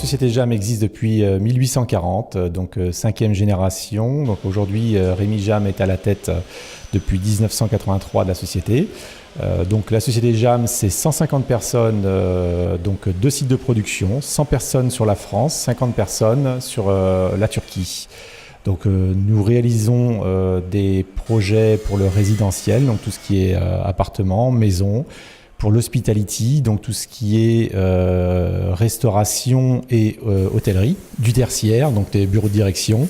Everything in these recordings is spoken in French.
société Jam existe depuis 1840, donc 5e génération. Donc aujourd'hui, Rémi Jam est à la tête depuis 1983 de la société. Donc la société Jam, c'est 150 personnes, donc 2 sites de production, 100 personnes sur la France, 50 personnes sur la Turquie. Donc nous réalisons des projets pour le résidentiel, donc tout ce qui est appartement, maison, pour l'hospitality, donc tout ce qui est restauration et hôtellerie, du tertiaire, donc des bureaux de direction,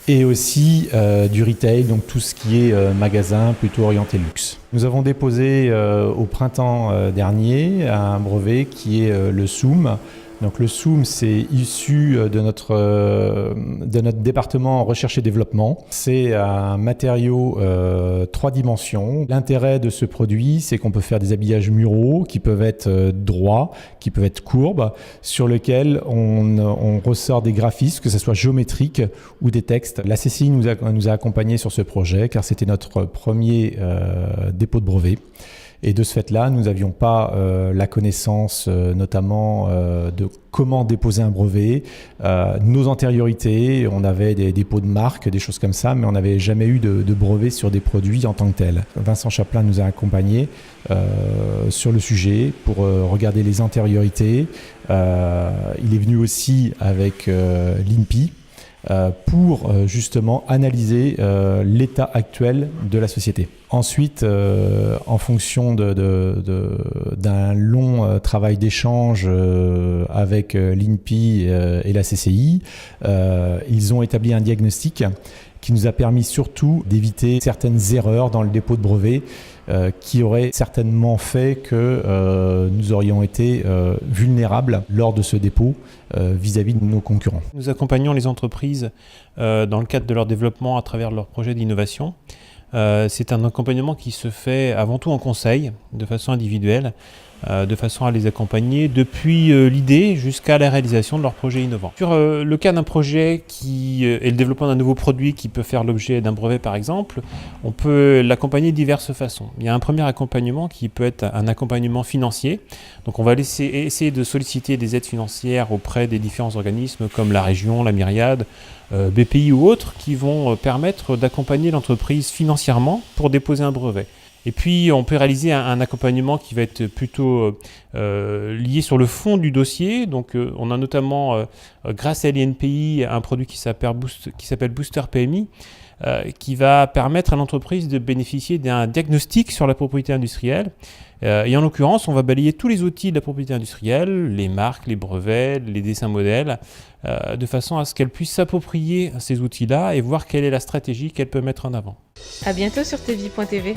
et aussi du retail, donc tout ce qui est magasin plutôt orienté luxe. Nous avons déposé au printemps dernier un brevet qui est le SOUM. Donc le SOUM, c'est issu de notre département recherche et développement. C'est un matériau 3 dimensions. L'intérêt de ce produit, c'est qu'on peut faire des habillages muraux qui peuvent être droits, qui peuvent être courbes, sur lesquels on ressort des graphismes, que ce soit géométriques ou des textes. La CCI nous a accompagnés sur ce projet car c'était notre premier dépôt de brevet. Et de ce fait-là, nous n'avions pas la connaissance notamment de comment déposer un brevet, nos antériorités, on avait des dépôts de marque, des choses comme ça, mais on n'avait jamais eu de brevet sur des produits en tant que tels. Vincent Chaplin nous a accompagnés sur le sujet pour regarder les antériorités. Il est venu aussi avec l'INPI, pour justement analyser l'état actuel de la société. Ensuite, en fonction d'un long travail d'échange avec l'INPI et la CCI, ils ont établi un diagnostic qui nous a permis surtout d'éviter certaines erreurs dans le dépôt de brevet qui auraient certainement fait que nous aurions été vulnérables lors de ce dépôt vis-à-vis de nos concurrents. Nous accompagnons les entreprises dans le cadre de leur développement à travers leurs projets d'innovation. C'est un accompagnement qui se fait avant tout en conseil, de façon individuelle, de façon à les accompagner depuis l'idée jusqu'à la réalisation de leurs projets innovants. Sur le cas d'un projet qui est le développement d'un nouveau produit qui peut faire l'objet d'un brevet par exemple, on peut l'accompagner de diverses façons. Il y a un premier accompagnement qui peut être un accompagnement financier. Donc on va essayer de solliciter des aides financières auprès des différents organismes comme la région, la Myriade, BPI ou autres qui vont permettre d'accompagner l'entreprise financièrement pour déposer un brevet. Et puis, on peut réaliser un accompagnement qui va être plutôt lié sur le fond du dossier. Donc, on a notamment, grâce à l'INPI, un produit qui s'appelle Booster PMI, qui va permettre à l'entreprise de bénéficier d'un diagnostic sur la propriété industrielle. Et en l'occurrence, on va balayer tous les outils de la propriété industrielle, les marques, les brevets, les dessins modèles, de façon à ce qu'elle puisse s'approprier ces outils-là et voir quelle est la stratégie qu'elle peut mettre en avant. À bientôt sur tvie.tv.